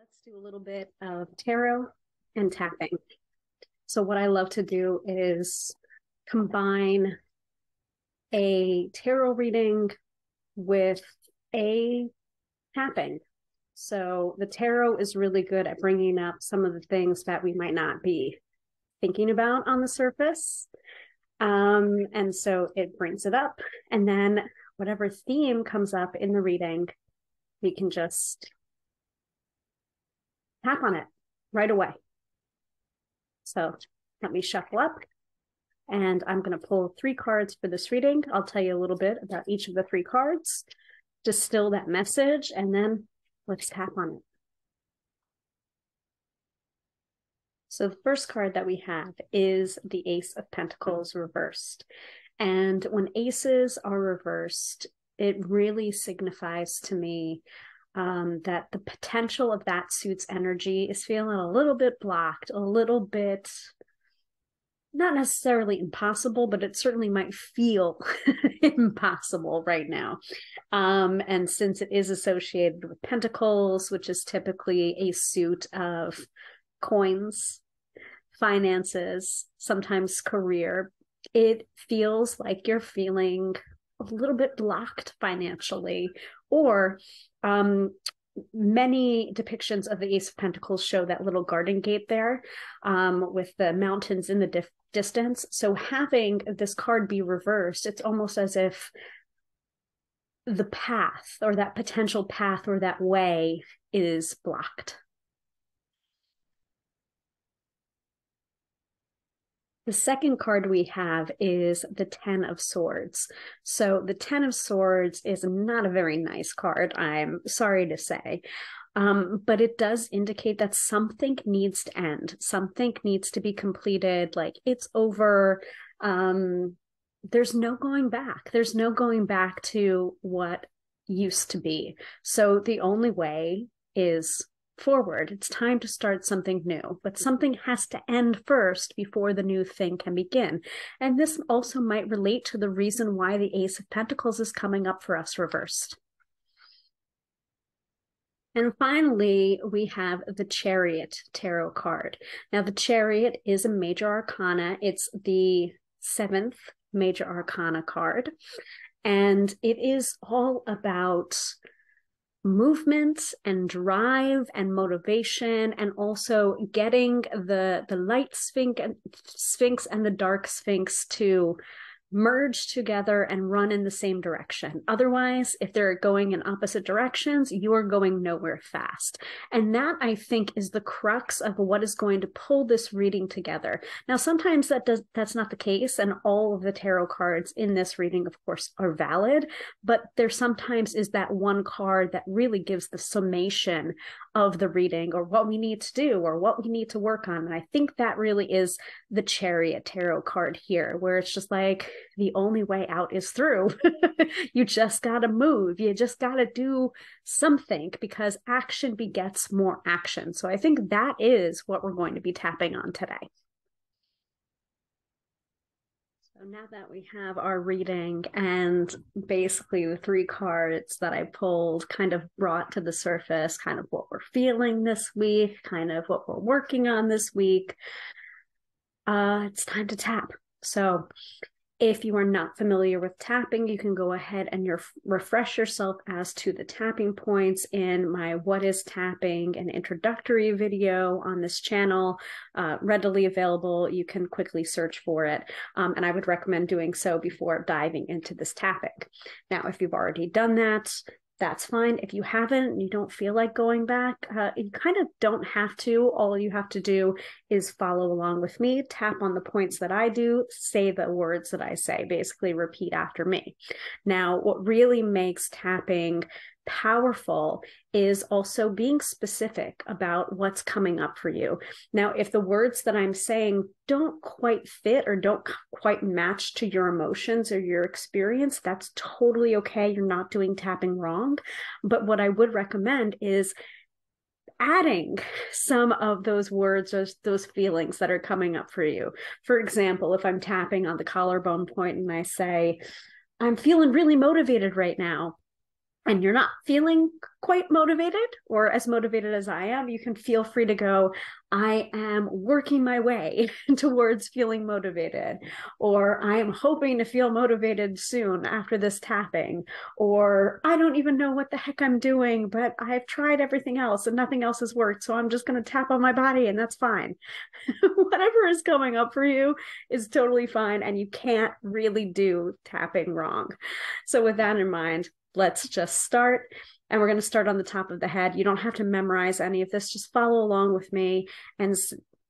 Let's do a little bit of tarot and tapping. So what I love to do is combine a tarot reading with a tapping. So the tarot is really good at bringing up some of the things that we might not be thinking about on the surface. And so it brings it up. And then whatever theme comes up in the reading, we can just tap on it right away. So let me shuffle up, and I'm going to pull 3 cards for this reading. I'll tell you a little bit about each of the 3 cards, distill that message, and then let's tap on it. So the first card that we have is the Ace of Pentacles reversed. And when aces are reversed, it really signifies to me that the potential of that suit's energy is feeling a little bit blocked, a little bit, not necessarily impossible, but it certainly might feel impossible right now. And since it is associated with Pentacles, which is typically a suit of coins, finances, sometimes career, it feels like you're feeling a little bit blocked financially, or many depictions of the Ace of Pentacles show that little garden gate there with the mountains in the distance. So having this card be reversed, it's almost as if the path, or that potential path, or that way is blocked. The second card we have is the 10 of Swords. So the 10 of Swords is not a very nice card, I'm sorry to say, but it does indicate that something needs to end. Something needs to be completed, like it's over. There's no going back. There's no going back to what used to be. So the only way is forward. It's time to start something new, but something has to end first before the new thing can begin. And this also might relate to the reason why the Ace of Pentacles is coming up for us reversed. And finally, we have the Chariot tarot card. Now, the Chariot is a major arcana. It's the 7th major arcana card, and it is all about movement and drive and motivation, and also getting the light sphinx and the dark sphinx to merge together and run in the same direction. Otherwise, if they're going in opposite directions, you are going nowhere fast. And that, I think, is the crux of what is going to pull this reading together. Now, sometimes that's not the case, and all of the tarot cards in this reading, of course, are valid, but there sometimes is that one card that really gives the summation of the reading, or what we need to do, or what we need to work on. And I think that really is the Chariot tarot card here, where it's just like, the only way out is through. You just got to move. You just got to do something, because action begets more action. So I think that is what we're going to be tapping on today. So now that we have our reading, and basically the 3 cards that I pulled kind of brought to the surface kind of what we're feeling this week, kind of what we're working on this week, it's time to tap. So if you are not familiar with tapping, you can go ahead and refresh yourself as to the tapping points in my What is Tapping, an introductory video on this channel, readily available. You can quickly search for it. And I would recommend doing so before diving into this tapping. Now, if you've already done that, that's fine. If you haven't, you don't feel like going back, you kind of don't have to. All you have to do is follow along with me, tap on the points that I do, say the words that I say, basically repeat after me. Now, what really makes tapping powerful is also being specific about what's coming up for you. Now, if the words that I'm saying don't quite fit or don't quite match to your emotions or your experience, that's totally okay. You're not doing tapping wrong. But what I would recommend is adding some of those words, those feelings that are coming up for you. For example, if I'm tapping on the collarbone point and I say, I'm feeling really motivated right now, and you're not feeling quite motivated or as motivated as I am, you can feel free to go, I am working my way towards feeling motivated, or I am hoping to feel motivated soon after this tapping, or I don't even know what the heck I'm doing, but I've tried everything else and nothing else has worked. So I'm just going to tap on my body and that's fine. Whatever is coming up for you is totally fine. And you can't really do tapping wrong. So with that in mind, let's just start. And we're going to start on the top of the head. You don't have to memorize any of this. Just follow along with me and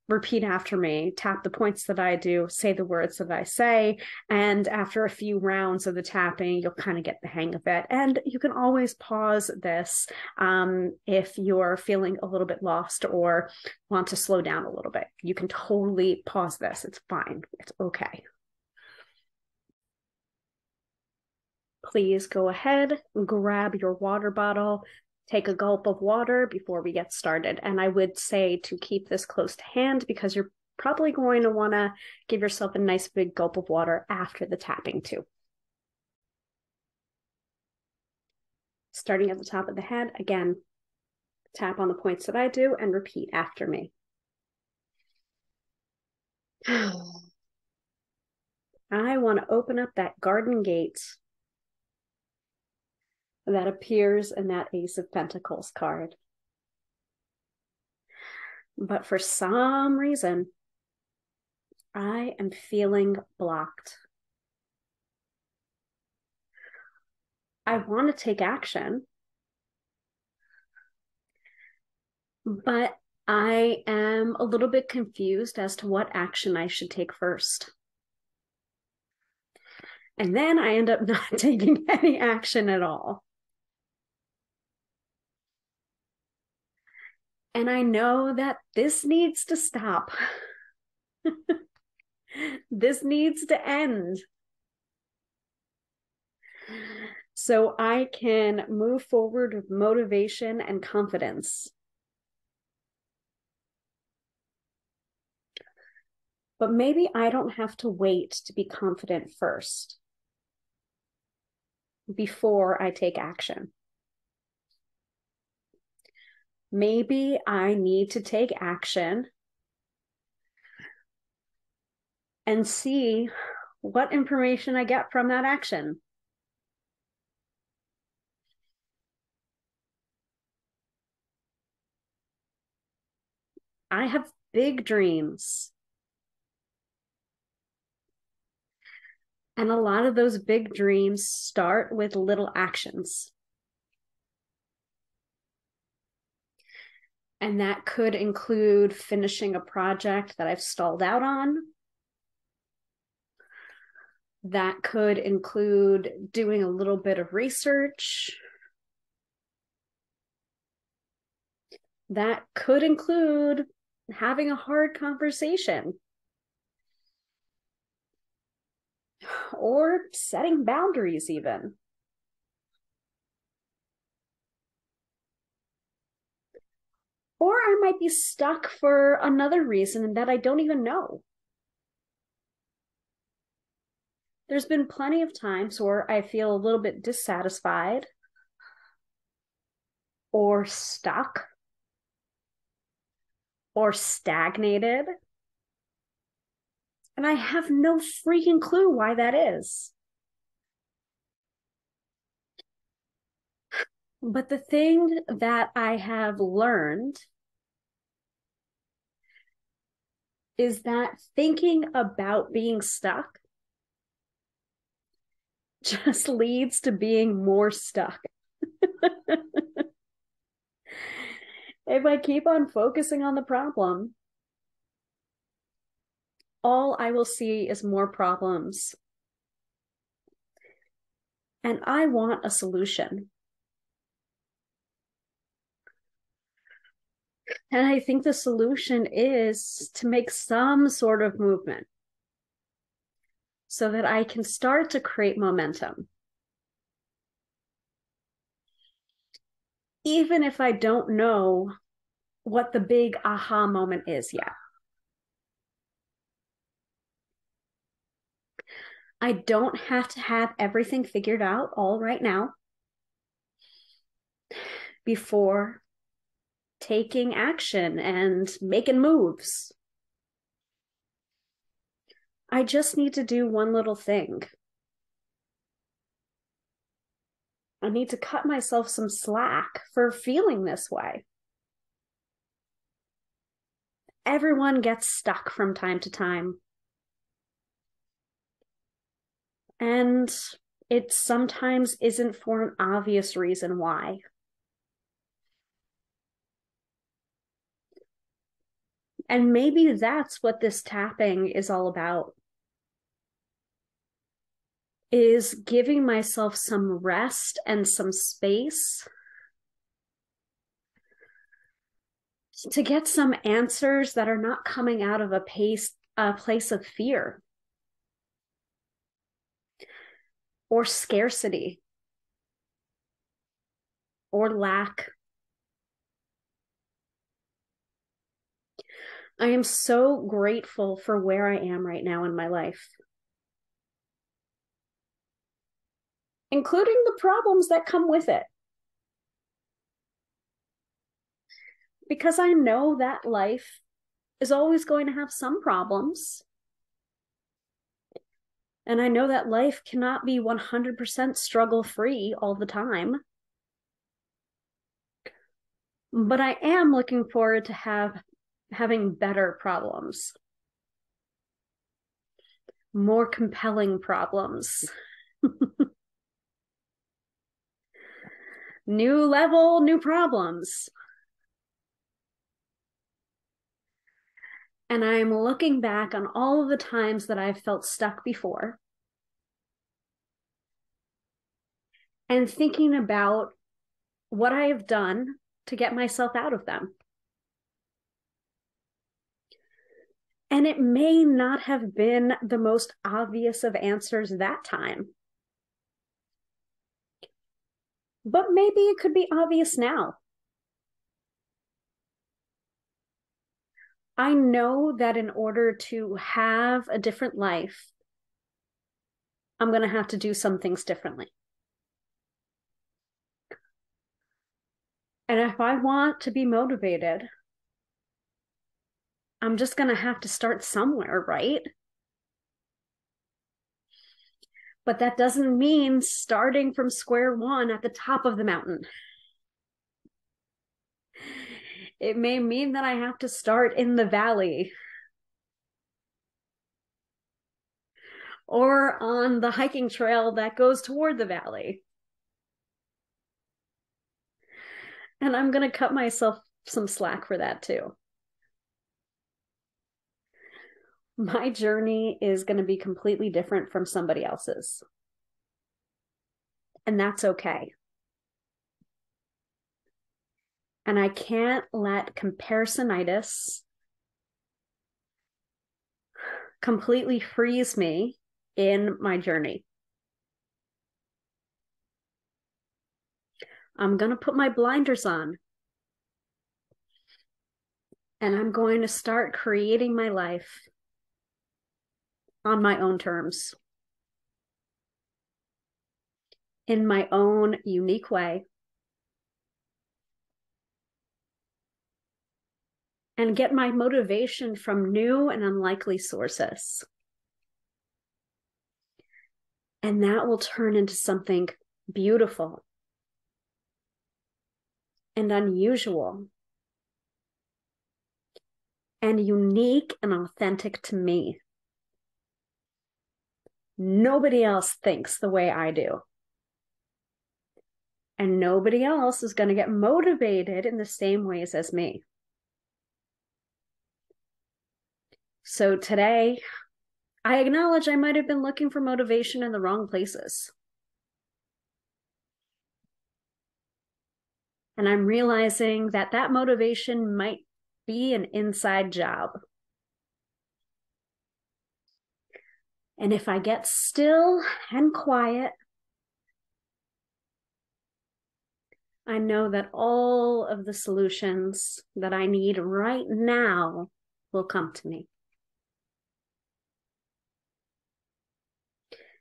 repeat after me. Tap the points that I do, say the words that I say. And after a few rounds of the tapping, you'll kind of get the hang of it. And you can always pause this if you're feeling a little bit lost or want to slow down a little bit. You can totally pause this. It's fine. It's okay. Please go ahead, grab your water bottle, take a gulp of water before we get started. And I would say to keep this close to hand because you're probably going to want to give yourself a nice big gulp of water after the tapping too. Starting at the top of the head, again, tap on the points that I do and repeat after me. I want to open up that garden gate that appears in that Ace of Pentacles card. But for some reason, I am feeling blocked. I want to take action, but I am a little bit confused as to what action I should take first. And then I end up not taking any action at all. And I know that this needs to stop. This needs to end. So I can move forward with motivation and confidence. But maybe I don't have to wait to be confident first before I take action. Maybe I need to take action and see what information I get from that action. I have big dreams. And a lot of those big dreams start with little actions. And that could include finishing a project that I've stalled out on. That could include doing a little bit of research. That could include having a hard conversation. Or setting boundaries even. Or I might be stuck for another reason that I don't even know. There's been plenty of times where I feel a little bit dissatisfied or stuck or stagnated. And I have no freaking clue why that is. But the thing that I have learned is that thinking about being stuck just leads to being more stuck. If I keep on focusing on the problem, all I will see is more problems. And I want a solution. And I think the solution is to make some sort of movement so that I can start to create momentum. Even if I don't know what the big aha moment is yet. I don't have to have everything figured out all right now. before taking action and making moves. I just need to do one little thing. I need to cut myself some slack for feeling this way. Everyone gets stuck from time to time. And it sometimes isn't for an obvious reason why. And maybe that's what this tapping is all about, is giving myself some rest and some space to get some answers that are not coming out of a place of fear or scarcity or lack. I am so grateful for where I am right now in my life, including the problems that come with it. Because I know that life is always going to have some problems. And I know that life cannot be 100% struggle-free all the time. But I am looking forward to having better problems. More compelling problems. New level, new problems. And I'm looking back on all of the times that I've felt stuck before and thinking about what I have done to get myself out of them. And it may not have been the most obvious of answers that time, but maybe it could be obvious now. I know that in order to have a different life, I'm going to have to do some things differently. And if I want to be motivated, I'm just going to have to start somewhere, right? But that doesn't mean starting from square one at the top of the mountain. It may mean that I have to start in the valley or on the hiking trail that goes toward the valley. And I'm going to cut myself some slack for that too. My journey is going to be completely different from somebody else's. And that's okay. And I can't let comparisonitis completely freeze me in my journey. I'm going to put my blinders on. And I'm going to start creating my life on my own terms, in my own unique way, and get my motivation from new and unlikely sources. And that will turn into something beautiful and unusual and unique and authentic to me. Nobody else thinks the way I do. And nobody else is going to get motivated in the same ways as me. So today, I acknowledge I might have been looking for motivation in the wrong places. And I'm realizing that that motivation might be an inside job. And if I get still and quiet, I know that all of the solutions that I need right now will come to me.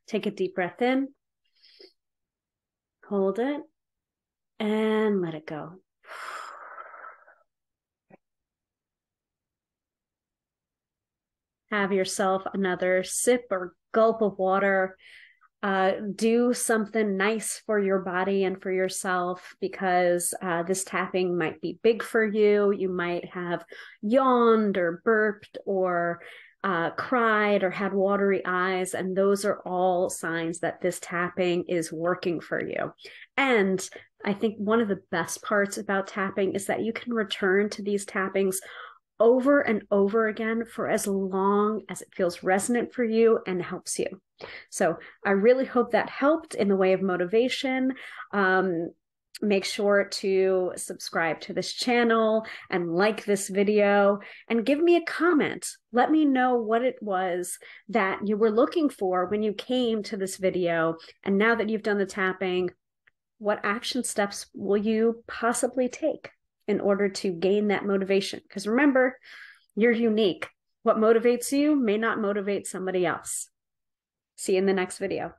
Take a deep breath in, hold it, and and let it go. Have yourself another sip or gulp of water. Do something nice for your body and for yourself, because this tapping might be big for you. You might have yawned or burped or cried or had watery eyes, and those are all signs that this tapping is working for you. And I think one of the best parts about tapping is that you can return to these tappings over and over again for as long as it feels resonant for you and helps you. So I really hope that helped in the way of motivation. Make sure to subscribe to this channel and like this video and give me a comment. Let me know what it was that you were looking for when you came to this video. And now that you've done the tapping, what action steps will you possibly take in order to gain that motivation? Because remember, you're unique. What motivates you may not motivate somebody else. See you in the next video.